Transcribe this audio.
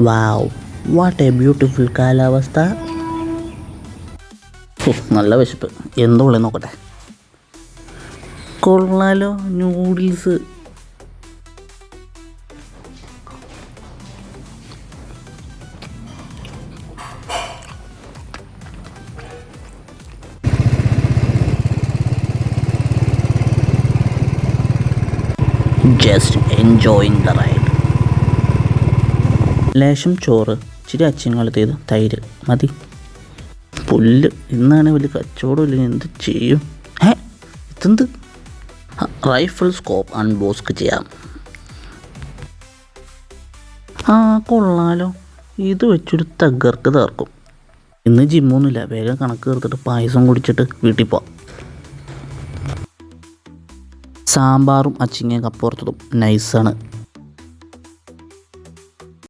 Wow, what A beautiful കാലാവസ്ഥ. നല്ല വിശപ്പ്, എന്തോ ഉള്ളത് നോക്കട്ടെ. കൊള്ളാലോ noodles. Just enjoying the ride. ലേശം ചോറ്, ഇച്ചിരി അച്ചിങ്ങാളത്തേത്, തൈര് മതി. പുല്ല്, ഇന്നാണ് വലിയ കച്ചവടമില്ല, എന്ത് ചെയ്യും? ഇതെന്ത്? റൈഫിൾ സ്കോപ്പ് അൺബോക്സ് ചെയ്യാം. കൊള്ളാലോ, ഇത് വെച്ചൊരു തകർക്ക് തീർക്കും. ഇന്ന് ജിമ്മൊന്നുമില്ല, വേഗം കണക്ക് തീർത്തിട്ട് പായസം കുടിച്ചിട്ട് വീട്ടിൽ പോവാം. സാമ്പാറും അച്ചിങ്ങയും കപ്പുറത്തതും നൈസാണ്.